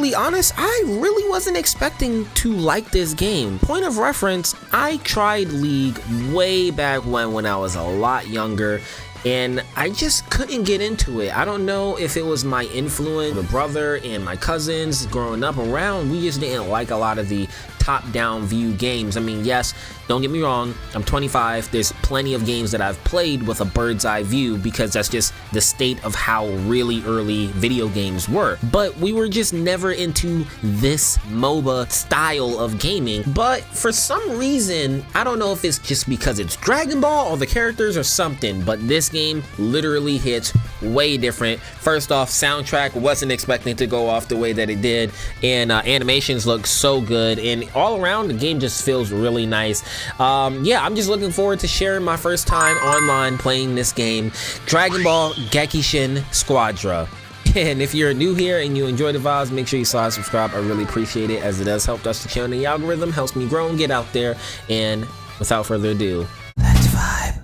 completely honest, I really wasn't expecting to like this game. Point of reference, I tried League way back when I was a lot younger, and I just couldn't get into it. I don't know if it was my influence, my brother and my cousins growing up around, we just didn't like a lot of the top-down view games. I mean, yes, don't get me wrong, I'm 25, there's plenty of games that I've played with a bird's eye view because that's just the state of how really early video games were. But we were just never into this MOBA style of gaming. But for some reason, I don't know if it's just because it's Dragon Ball or the characters or something, but this game literally hits way different. First off, soundtrack, wasn't expecting to go off the way that it did, and animations look so good, and all around the game just feels really nice. Yeah, I'm just looking forward to sharing my first time online playing this game, Dragon Ball Gekishin Squadra. And if you're new here and you enjoy the vibes, make sure you slide subscribe. I really appreciate it, as it does help us to channel the algorithm, helps me grow and get out there. And without further ado, let's vibe.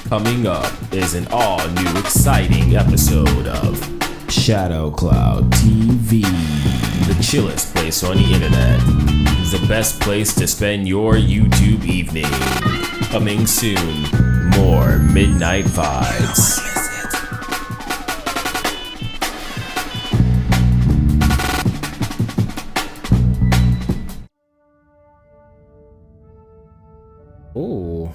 Coming up is an all-new exciting episode of Shadow Cloud TV, the chillest place on the internet, the best place to spend your YouTube evening. Coming soon, more Midnight Vibes. Ooh.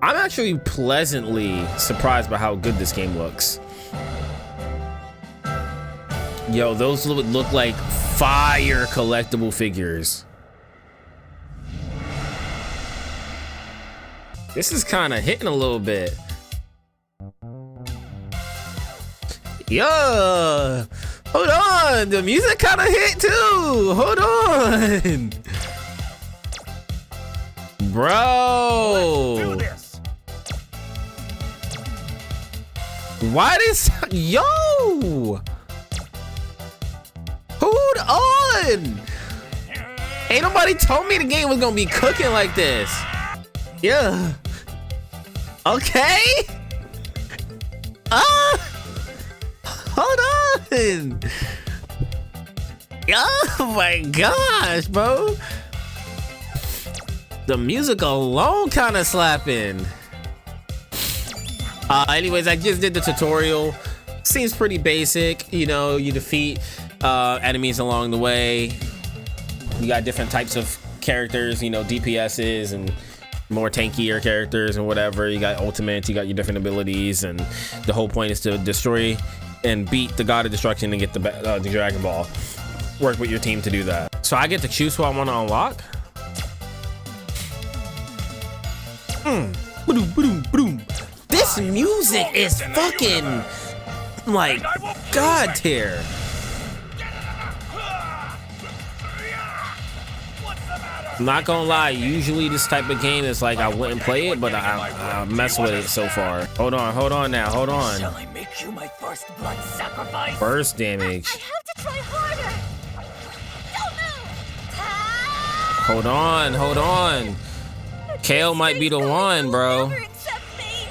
I'm actually pleasantly surprised by how good this game looks. Yo, those look like fire collectible figures. This is kind of hitting a little bit. Yeah, hold on, the music kind of hit too. Hold on, bro. Why this? Yo, hold on. Ain't nobody told me the game was gonna be cooking like this. Yeah. Okay. Hold on. Oh my gosh, bro. The music alone kind of slapping. Anyways, I just did the tutorial. Seems pretty basic. You know, you defeat enemies along the way. You got different types of characters, you know, DPSs and more tankier characters and whatever. You got ultimates, you got your different abilities, and the whole point is to destroy and beat the god of destruction and get the Dragon Ball. Work with your team to do that. So I get to choose who I want to unlock. This music is fucking like god tier. I'm not gonna lie, usually this type of game is like I wouldn't play it, but I mess with it so far. Hold on now, hold on. Shall I make you my first blood sacrifice? Burst damage. I have to try harder. Don't move. Hold on. Kale might be the one, bro. Never accept me.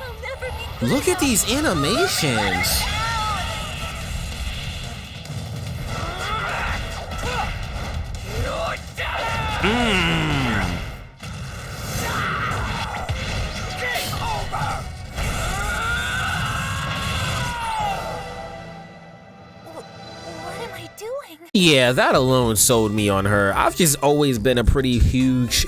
I'll never be good Look at these animations. What am I doing? Yeah, that alone sold me on her. I've just always been a pretty huge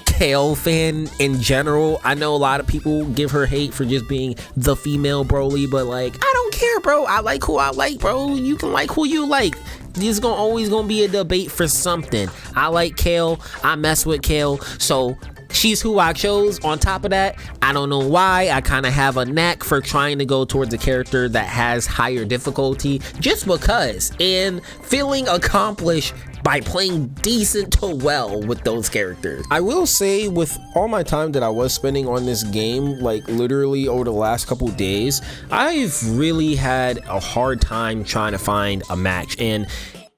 Kale fan in general. I know a lot of people give her hate for just being the female Broly, but like, I don't care, bro. I like who I like, bro. You can like who you like. There's always gonna be a debate for something. I like Kale. I mess with Kale. So she's who I chose. On top of that, I don't know why, I kind of have a knack for trying to go towards a character that has higher difficulty just because, and feeling accomplished by playing decent to well with those characters. I will say, with all my time that I was spending on this game, like literally over the last couple days, I've really had a hard time trying to find a match. And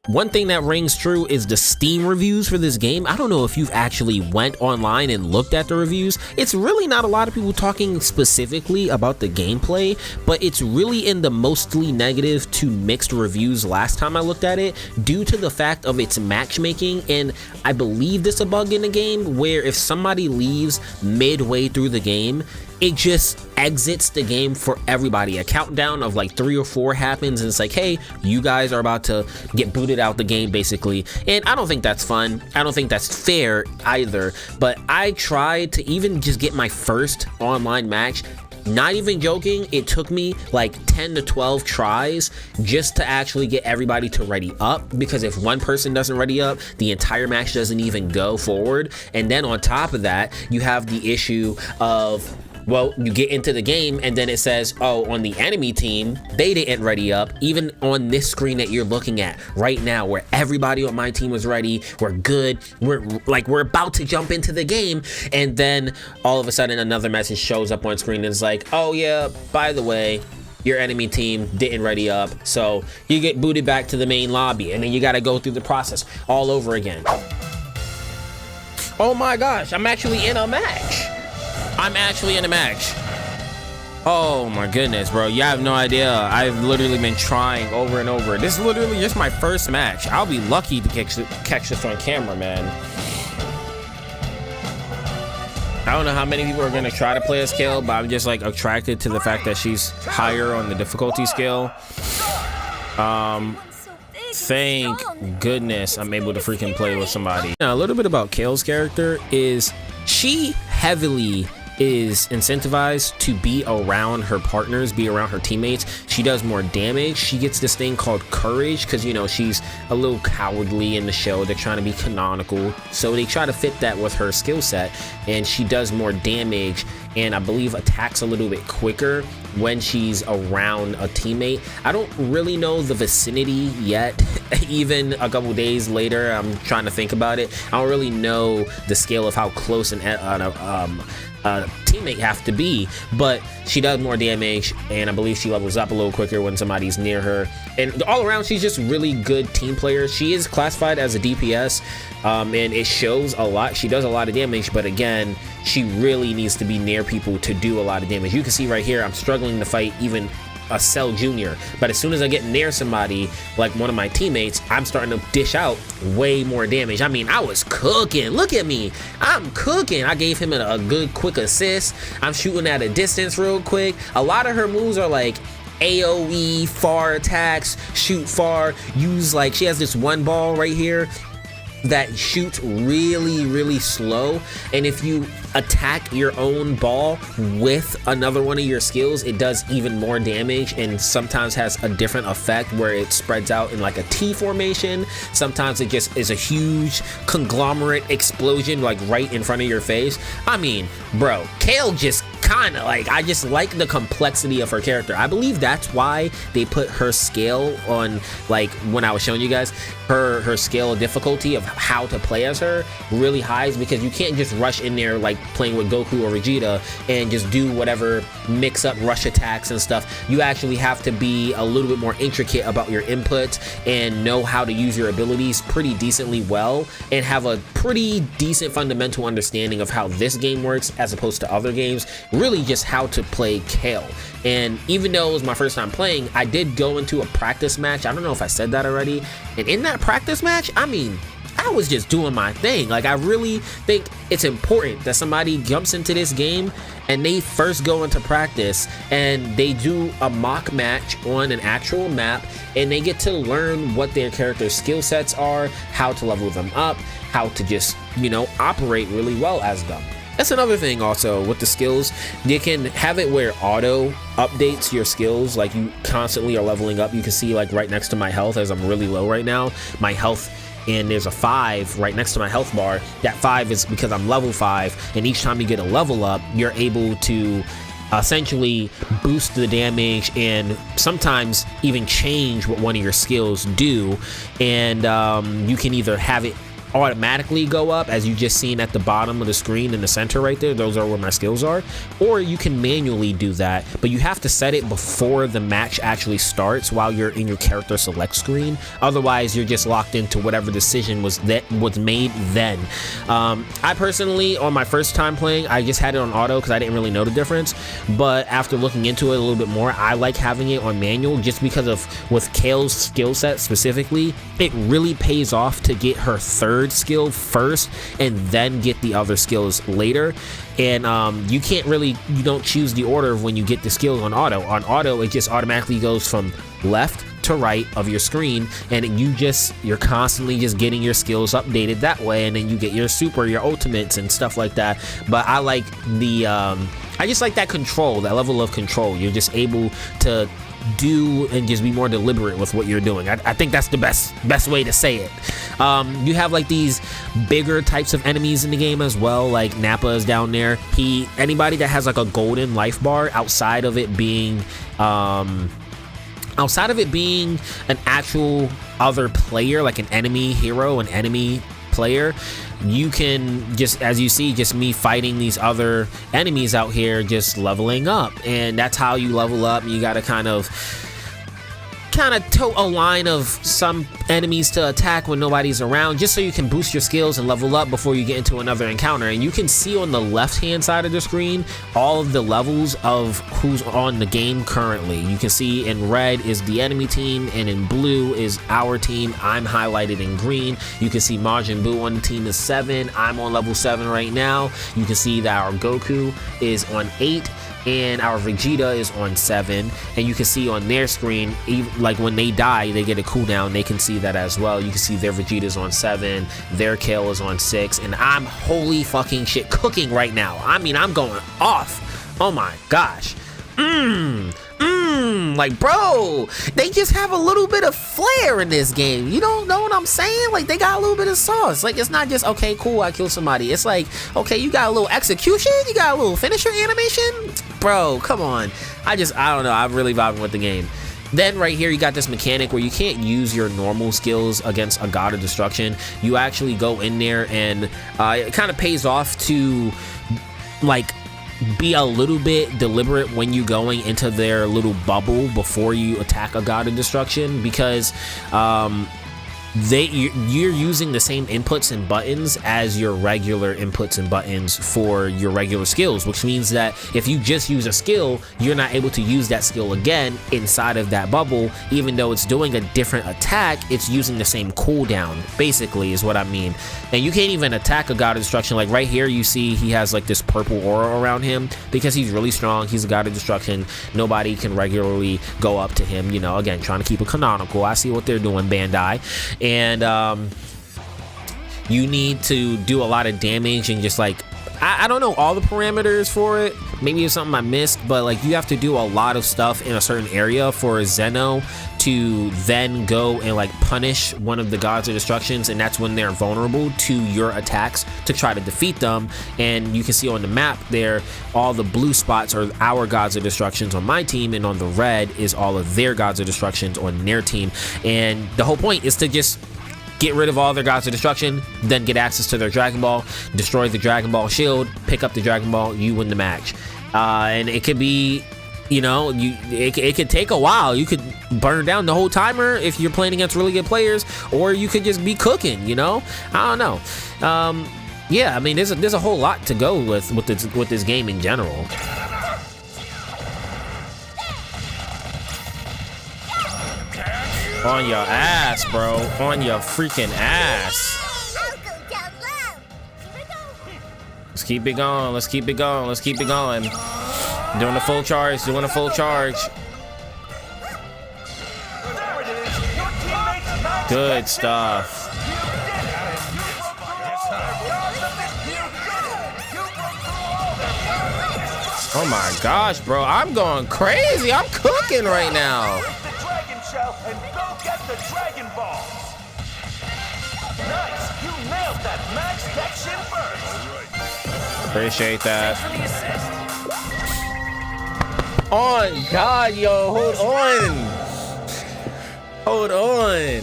One thing that rings true is the Steam reviews for this game. I don't know if you've actually went online and looked at the reviews. It's really not a lot of people talking specifically about the gameplay, but it's really in the mostly negative to mixed reviews last time I looked at it, due to the fact of its matchmaking. And I believe this is a bug in the game where if somebody leaves midway through the game, it just exits the game for everybody. A countdown of like 3 or 4 happens and it's like, hey, you guys are about to get booted out the game basically. And I don't think that's fun. I don't think that's fair either. But I tried to even just get my first online match. Not even joking, it took me like 10 to 12 tries just to actually get everybody to ready up, because if one person doesn't ready up, the entire match doesn't even go forward. And then on top of that, you have the issue of, well, you get into the game and then it says, oh, on the enemy team, they didn't ready up. Even on this screen that you're looking at right now, where everybody on my team was ready, we're good, we're about to jump into the game, and then all of a sudden another message shows up on screen and it's like, oh yeah, by the way, your enemy team didn't ready up, so you get booted back to the main lobby, and then you gotta go through the process all over again. Oh my gosh, I'm actually in a match. Oh my goodness, bro. You have no idea. I've literally been trying over and over. This is literally just my first match. I'll be lucky to catch this on camera, man. I don't know how many people are gonna try to play as Kale, but I'm just like attracted to the fact that she's higher on the difficulty scale. Thank goodness I'm able to freaking play with somebody. Now, a little bit about Kale's character is she heavily is incentivized to be around her partners, be around her teammates. She does more damage. She gets this thing called courage because, you know, she's a little cowardly in the show. They're trying to be canonical, so they try to fit that with her skill set, and she does more damage and I believe attacks a little bit quicker when she's around a teammate. I don't really know the vicinity yet. Even a couple days later, I'm trying to think about it. I don't really know the scale of how close a teammate have to be, but she does more damage, and I believe she levels up a little quicker when somebody's near her. And all around, she's just really good team player. She is classified as a DPS, and it shows a lot. She does a lot of damage, but again, she really needs to be near people to do a lot of damage. You can see right here, I'm struggling to fight even a Cell Jr., but as soon as I get near somebody like one of my teammates, I'm starting to dish out way more damage. I mean, I was cooking. Look at me, I'm cooking. I gave him a good quick assist. I'm shooting at a distance real quick. A lot of her moves are like AoE, far attacks, shoot far, use, like, she has this one ball right here that shoots really slow, and if you attack your own ball with another one of your skills, it does even more damage, and sometimes has a different effect where it spreads out in like a T formation. Sometimes it just is a huge conglomerate explosion like right in front of your face. I mean, bro, Kale just kind of like, I just like the complexity of her character. I believe that's why they put her scale on, like when I was showing you guys her scale of difficulty of how to play as her really high, is because you can't just rush in there like playing with Goku or Vegeta and just do whatever mix up rush attacks and stuff. You actually have to be a little bit more intricate about your inputs and know how to use your abilities pretty decently well, and have a pretty decent fundamental understanding of how this game works as opposed to other games. Really just how to play Kale. And even though it was my first time playing, I did go into a practice match. I don't know if I said that already. And in that practice match, I mean, I was just doing my thing. Like, I really think it's important that somebody jumps into this game and they first go into practice and they do a mock match on an actual map, and they get to learn what their character's skill sets are, how to level them up, how to just, you know, operate really well as them. That's another thing also with the skills. You can have it where auto updates your skills, like you constantly are leveling up. You can see like right next to my health, as I'm really low right now, my health, and there's a 5 right next to my health bar. That 5 is because I'm level 5, and each time you get a level up, you're able to essentially boost the damage and sometimes even change what one of your skills do. And you can either have it automatically go up, as you just seen at the bottom of the screen in the center right there. Those are where my skills are. Or you can manually do that, but you have to set it before the match actually starts while you're in your character select screen. Otherwise, you're just locked into whatever decision was made then. I personally, on my first time playing, I just had it on auto because I didn't really know the difference. But after looking into it a little bit more, I like having it on manual just because of with Kale's skill set specifically, it really pays off to get her third skill first and then get the other skills later. And you don't choose the order of when you get the skills on auto. On auto, it just automatically goes from left to right of your screen, and you're constantly just getting your skills updated that way, and then you get your super, your ultimates and stuff like that. But I like I just like that control, that level of control. You're just able to do and just be more deliberate with what you're doing. I think that's the best way to say it. You have like these bigger types of enemies in the game as well, like Nappa is down there. Anybody that has like a golden life bar, outside of it being an actual other player, like an enemy hero, an enemy player, you can just, as you see, just me fighting these other enemies out here, just leveling up. And that's how you level up. You gotta kind of tote a line of some enemies to attack when nobody's around, just so you can boost your skills and level up before you get into another encounter. And you can see on the left hand side of the screen all of the levels of who's on the game currently. You can see in red is the enemy team, and in blue is our team. I'm highlighted in green. You can see Majin Buu on the team is 7. I'm on level 7 right now. You can see that our Goku is on 8 and our Vegeta is on 7, and you can see on their screen, like when they die, they get a cooldown. They can see that as well. You can see their Vegeta's on 7, their Kale is on 6, and I'm holy fucking shit cooking right now. I mean, I'm going off. Oh my gosh. Like, bro, they just have a little bit of flair in this game. You don't know what I'm saying? Like, they got a little bit of sauce. Like, it's not just, okay, cool, I killed somebody. It's like, okay, you got a little execution, you got a little finisher animation. Bro, come on. I don't know. I'm really vibing with the game. Then right here, you got this mechanic where you can't use your normal skills against a god of destruction. You actually go in there, and it kind of pays off to, like, be a little bit deliberate when you going into their little bubble before you attack a god of destruction, because you're using the same inputs and buttons as your regular inputs and buttons for your regular skills, which means that if you just use a skill, you're not able to use that skill again inside of that bubble. Even though it's doing a different attack, it's using the same cooldown, basically, is what I mean. And you can't even attack a god of destruction. Like right here, you see he has like this purple aura around him because he's really strong. He's a god of destruction. Nobody can regularly go up to him, you know, again, trying to keep it canonical. I see what they're doing, Bandai. And you need to do a lot of damage and just like, I don't know all the parameters for it. Maybe it's something I missed, but like you have to do a lot of stuff in a certain area for Zeno to then go and like punish one of the gods of destructions, and that's when they're vulnerable to your attacks to try to defeat them. And you can see on the map there, all the blue spots are our gods of destructions on my team, and on the red is all of their gods of destructions on their team. And the whole point is to just get rid of all their gods of destruction, then get access to their Dragon Ball, destroy the Dragon Ball shield, pick up the Dragon Ball, you win the match. And it could be, you know, it could take a while. You could burn down the whole timer if you're playing against really good players, or you could just be cooking, you know? I don't know. Yeah, I mean, there's a whole lot to go with this game in general. On your ass, bro. On your freaking ass. I'll go down low. Let's keep it going. Let's keep it going. Let's keep it going. Doing a full charge. Doing a full charge. Good stuff. Oh my gosh, bro. I'm going crazy. I'm cooking right now. And go get the Dragon Balls! Nice! You nailed that max section first! Appreciate that. On God, yo, hold on. Hold on.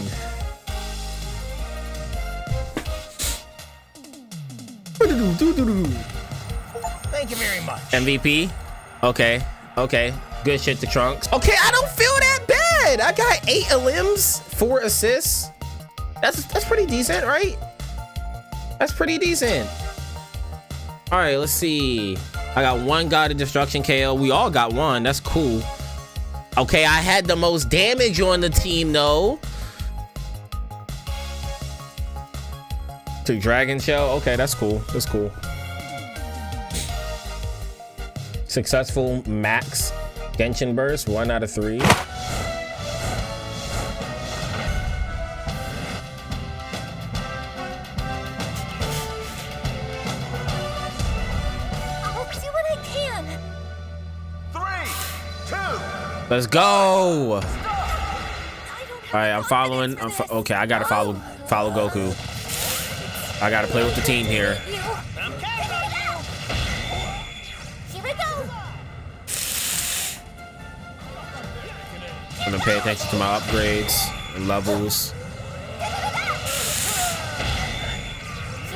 Thank you very much. MVP. Okay. Good shit to Trunks. Okay, I don't feel that bad. I got 8 limbs, 4 assists. That's pretty decent, right? That's pretty decent. All right, let's see. I got 1 God of Destruction KO. We all got 1. That's cool. Okay, I had the most damage on the team though. To Dragon Shell. Okay, that's cool. That's cool. Successful max Genshin burst, 1 out of 3. I'll do what I can. 3, 2. Let's go. I don't have All right, I'm following. confidence for this. Okay, I gotta follow Goku. I gotta play with the team here. You. Here we go. I'm gonna pay attention to my upgrades and levels. Here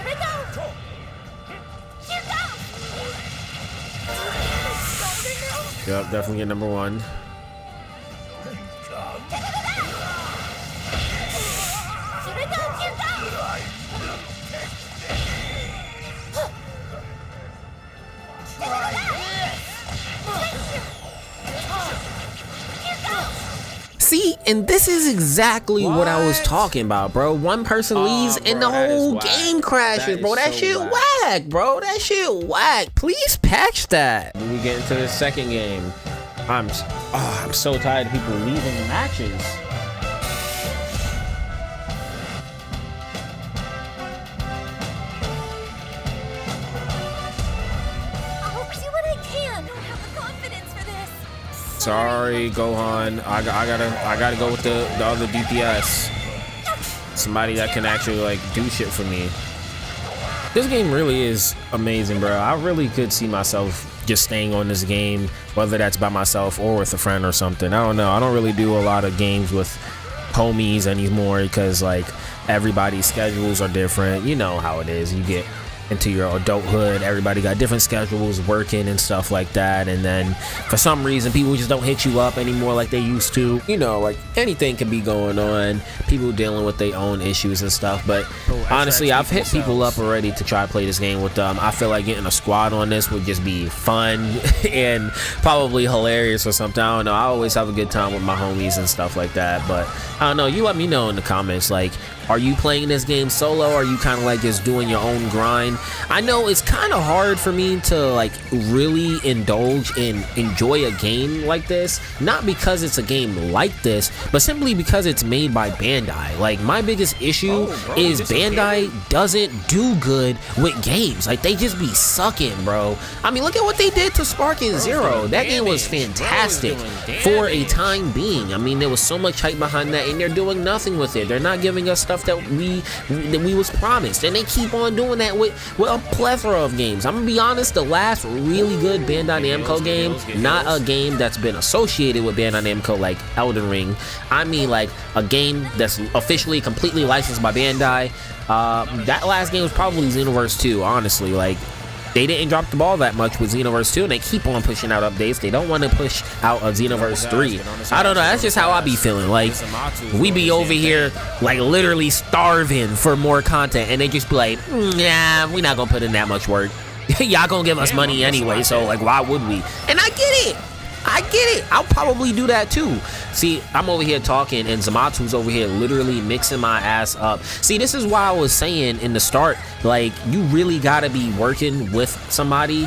we go. Here goes. Yep, definitely get number 1. Here we go. Here goes. See, and this is exactly what I was talking about, bro. One person leaves and the bro, that is whole whack. game crashes, That bro. is That so shit whack, bro. That shit whack. Please patch that. When we get into the second game, I'm so tired of people leaving the matches. I'll do what I can. I don't have the confidence for this. Sorry, Gohan. I gotta go with the other DPS. Somebody that can actually like do shit for me. This game really is amazing, bro. I really could see myself just staying on this game, whether that's by myself or with a friend or something. I don't know. I don't really do a lot of games with homies anymore because like everybody's schedules are different. You know how it is. You get into your adulthood, everybody got different schedules, working and stuff like that, and then for some reason people just don't hit you up anymore like they used to. You know, like anything can be going on, people dealing with their own issues and stuff, but honestly I've hit people up already to try to play this game with them. I feel like getting a squad on this would just be fun and probably hilarious or something. I don't know, I always have a good time with my homies and stuff like that, but I don't know, you let me know in the comments, like, are you playing this game solo? Are you kind of like just doing your own grind? I know it's kind of hard for me to like really indulge and enjoy a game like this, not because it's a game like this, but simply because it's made by Bandai. Like my biggest issue is Bandai doesn't do good with games. Like they just be sucking, bro. I mean, look at what they did to Spark and Zero. That game was fantastic for a time being. I mean, there was so much hype behind that, and they're doing nothing with it. They're not giving us stuff that we was promised, and they keep on doing that with a plethora of games. I'm gonna be honest, the last really good Bandai Namco game, not a game that's been associated with Bandai Namco like Elden Ring, I mean like a game that's officially completely licensed by Bandai, that last game was probably Xenoverse 2, honestly. Like they didn't drop the ball that much with Xenoverse 2, and they keep on pushing out updates. They don't want to push out a Xenoverse 3. I don't know, that's just how I be feeling. Like, we be over here, like, literally starving for more content, and they just be like, nah, we not gonna put in that much work. Y'all gonna give us money anyway, so, like, why would we? And I get it. I get it. I'll probably do that too. See, I'm over here talking and Zamatu's over here literally mixing my ass up. See, this is why I was saying in the start, like, you really gotta be working with somebody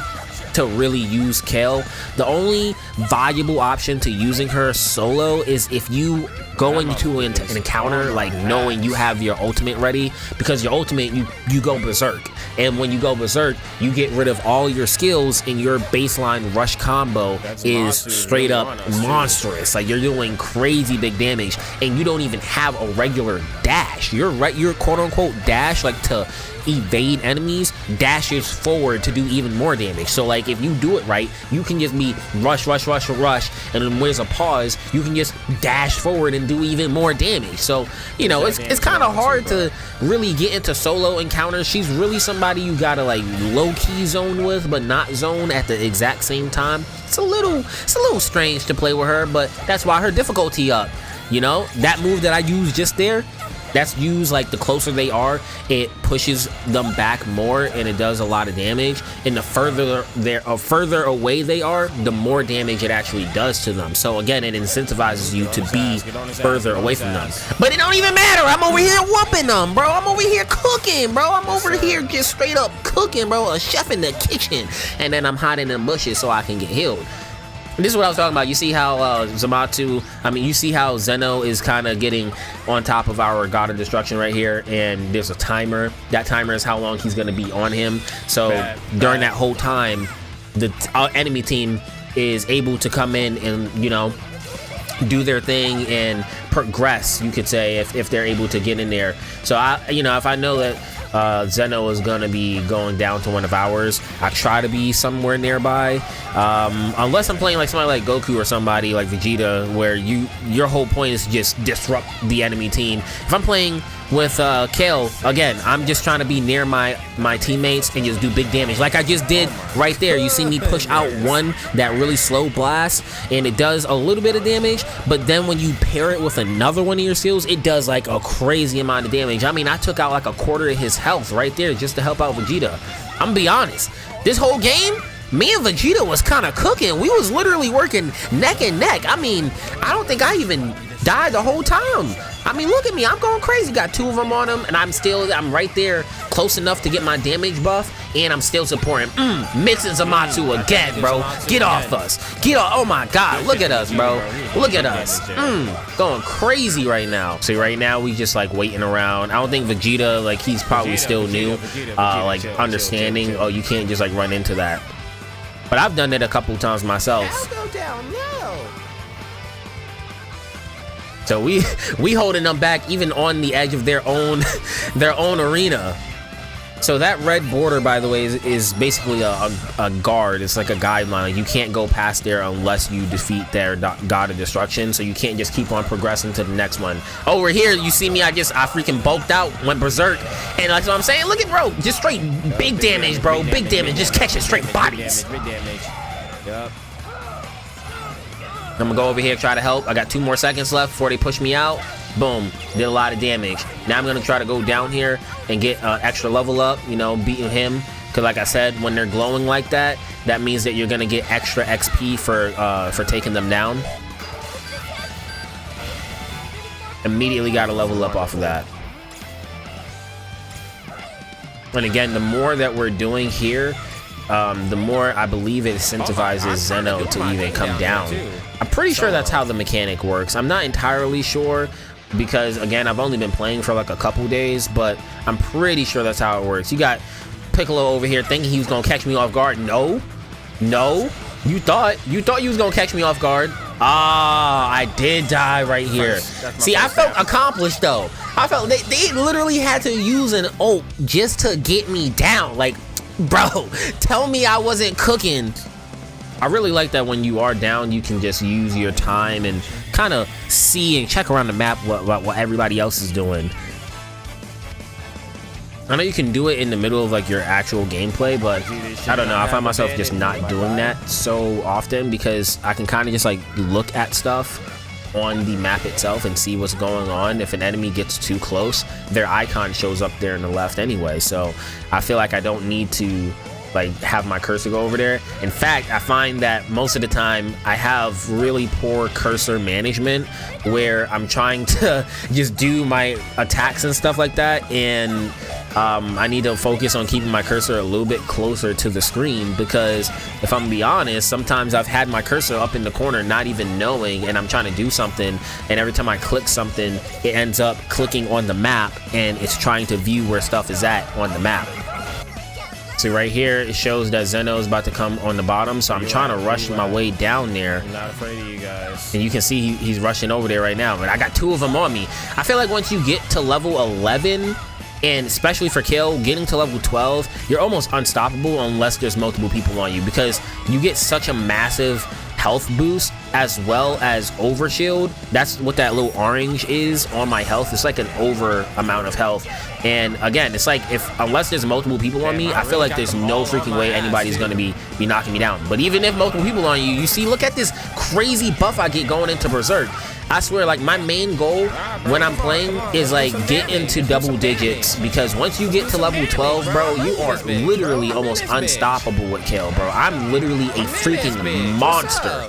to really use Kale. The only viable option to using her solo is if you go into an encounter like knowing you have your ultimate ready, because your ultimate, you go berserk, and when you go berserk you get rid of all your skills, and your baseline rush combo is straight up monstrous. Like, you're doing crazy big damage, and you don't even have a regular dash. Your quote-unquote dash, like to evade enemies dashes forward to do even more damage. So like if you do it right, you can just be rush, and then when there's a pause, you can just dash forward and do even more damage. So you know, it's kind of hard to really get into solo encounters. She's really somebody you gotta like low-key zone with, but not zone at the exact same time. It's a little strange to play with her, but that's why her difficulty up. You know, that move that I used just there, that's used like the closer they are, it pushes them back more and it does a lot of damage. And the further away they are, the more damage it actually does to them. So again, it incentivizes you to be further away from them. But it don't even matter. I'm over here whooping them, bro. I'm over here cooking, bro. I'm over here just straight up cooking, bro. A chef in the kitchen. And then I'm hiding in the bushes so I can get healed. This is what I was talking about. You see how you see how Zeno is kind of getting on top of our God of Destruction right here, and there's a timer. That timer is how long he's going to be on him. So during that whole time, the enemy team is able to come in and, you know, do their thing and progress, you could say, if they're able to get in there. So if I know that Zeno is gonna be going down to one of ours, I try to be somewhere nearby, unless I'm playing like somebody like Goku or somebody like Vegeta, where your whole point is to just disrupt the enemy team. If I'm playing with Kale, again, I'm just trying to be near my teammates and just do big damage like I just did right there. You see me push out that really slow blast, and it does a little bit of damage, but then when you pair it with another one of your skills, it does like a crazy amount of damage. I mean, I took out like a quarter of his health right there just to help out Vegeta. I'm gonna be honest, this whole game, me and Vegeta was kind of cooking. We was literally working neck and neck. I mean, I don't think I even died the whole time. I mean, look at me, I'm going crazy. Got 2 of them on him, and I'm right there close enough to get my damage buff, and I'm still supporting. Mixing Zamatsu again, bro. Get off us. Get off. Oh my God, look at us, bro. Look at us. Going crazy right now. See, right now we just like waiting around. I don't think Vegeta, like, he's probably still new, like understanding, oh, you can't just like run into that. But I've done it a couple times myself. I'll go down now. So we holding them back even on the edge of their own arena. So that red border, by the way, is basically a guard. It's like a guideline. You can't go past there unless you defeat their God of Destruction. So you can't just keep on progressing to the next one. Over here, you see me, I freaking bulked out, went berserk. And that's what I'm saying. Look at, bro, just straight big damage, bro. Big damage, just catching straight bodies. Big damage. Yup. I'm gonna go over here, try to help. I got 2 more seconds left before they push me out. Boom, did a lot of damage. Now I'm gonna try to go down here and get extra level up, you know, beating him. Because like I said, when they're glowing like that, that means that you're gonna get extra XP for taking them down. Immediately got to level up off of that. And again, the more that we're doing here, the more I believe it incentivizes Zeno to even come down. I'm pretty sure that's how the mechanic works. I'm not entirely sure because, again, I've only been playing for like a couple days, but I'm pretty sure that's how it works. You got Piccolo over here thinking he was gonna catch me off guard. No, you thought you was gonna catch me off guard. I did die right here. See, I felt accomplished though. I felt they literally had to use an ult just to get me down. Like, bro, tell me I wasn't cooking. I really like that when you are down, you can just use your time and kind of see and check around the map what everybody else is doing. I know you can do it in the middle of like your actual gameplay, but I don't know, I find myself just not doing that so often because I can kind of just like look at stuff on the map itself and see what's going on. If an enemy gets too close, their icon shows up there in the left anyway, so I feel like I don't need to like have my cursor go over there. In fact, I find that most of the time I have really poor cursor management where I'm trying to just do my attacks and stuff like that, and I need to focus on keeping my cursor a little bit closer to the screen, because if I'm gonna be honest, sometimes I've had my cursor up in the corner not even knowing, and I'm trying to do something, and every time I click something it ends up clicking on the map and it's trying to view where stuff is at on the map. See right here, it shows that Zeno is about to come on the bottom, so I'm trying to rush my way down there. I'm not afraid of you guys. And you can see he's rushing over there right now, but I got 2 of them on me. I feel like once you get to level 11, And especially for kill, getting to level 12, you're almost unstoppable unless there's multiple people on you, because you get such a massive health boost as well as overshield. That's what that little orange is on my health. It's like an over amount of health. And again, it's like unless there's multiple people on me, I feel like there's no freaking way anybody's gonna be knocking me down. But even if multiple people on you, you see, look at this crazy buff I get going into Berserk. I swear, like, my main goal when I'm playing is like get into double digits, because once you get to level 12, bro, you are literally almost unstoppable with kill, bro. I'm literally a freaking monster.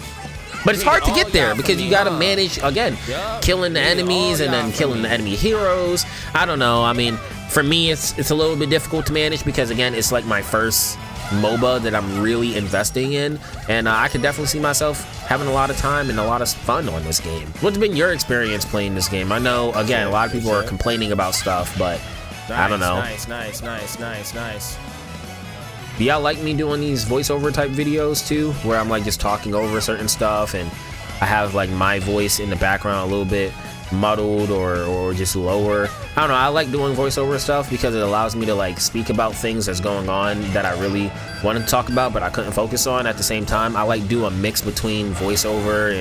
But it's hard to get there because you gotta manage, again, killing the enemies and then killing the enemy heroes. I don't know. I mean, for me, it's a little bit difficult to manage because, again, it's like my first MOBA that I'm really investing in, and I could definitely see myself having a lot of time and a lot of fun on this game. What's been your experience playing this game? I know, again, a lot of people are complaining about stuff, but I don't know. Nice. Do y'all like me doing these voiceover type videos too, where I'm like just talking over certain stuff and I have like my voice in the background a little bit muddled or just lower? I don't know, I like doing voiceover stuff because it allows me to like speak about things that's going on that I really wanted to talk about but I couldn't focus on at the same time. I like do a mix between voiceover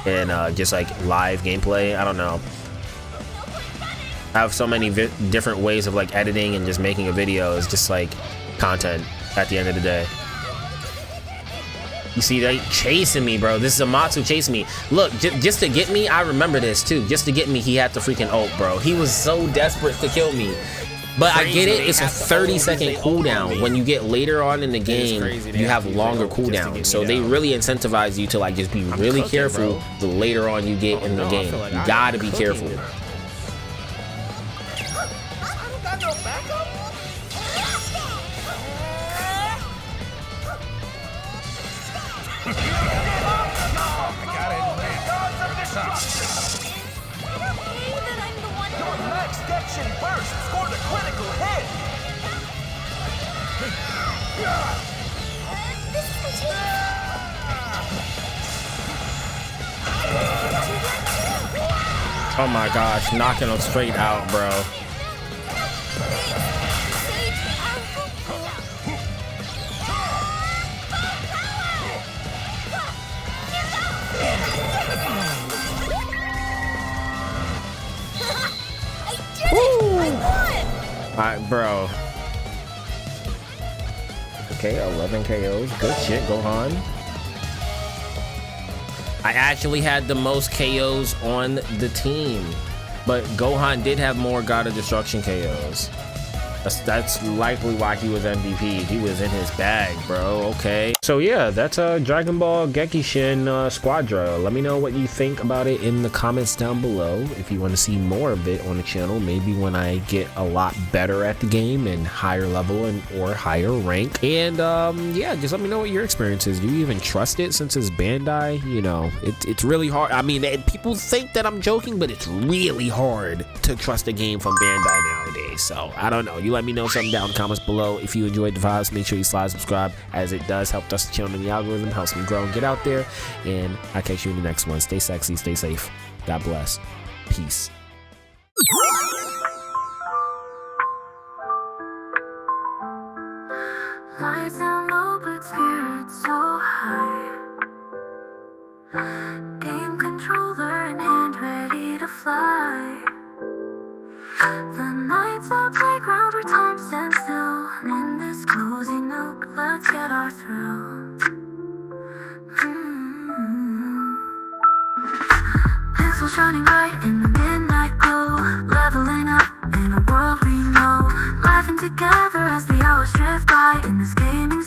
and just like live gameplay. I don't know, I have so many different ways of like editing and just making a video. It's just like content at the end of the day. You see, they chasing me, bro. This is Amatsu chasing me. Look, just to get me, I remember this too. Just to get me, he had to freaking ult, bro. He was so desperate to kill me. But I get it, it's a 30-second cooldown. When you get later on in the game, you have longer cooldowns. So they really incentivize you to like just be really careful the later on you get in the game. You gotta be careful. Oh my gosh, knocking him straight out, bro. Alright, bro. Okay, 11 KOs. Good shit, Gohan. I actually had the most KOs on the team, but Gohan did have more God of Destruction KOs. That's likely why he was MVP. He was in his bag, bro. Okay. So yeah, that's Dragon Ball Gekishin Squadra. Let me know what you think about it in the comments down below. If you want to see more of it on the channel, maybe when I get a lot better at the game and higher level or higher rank. And yeah, just let me know what your experience is. Do you even trust it since it's Bandai? You know, it's really hard. I mean, people think that I'm joking, but it's really hard to trust a game from Bandai nowadays. So I don't know. You let me know something down in the comments below. If you enjoyed the vibes, make sure you slide subscribe, as it does help us the channel in the algorithm, helps me grow and get out there. And I'll catch you in the next one. Stay sexy, stay safe. God bless. Peace. Lights down low, but spirits so high. Game controller in hand, ready to fly. The night's a playground where time stands still. In this cozy nook, let's get our thrill. Pencil shining bright in the midnight glow. Leveling up in a world we know. Laughing together as the hours drift by in this gaming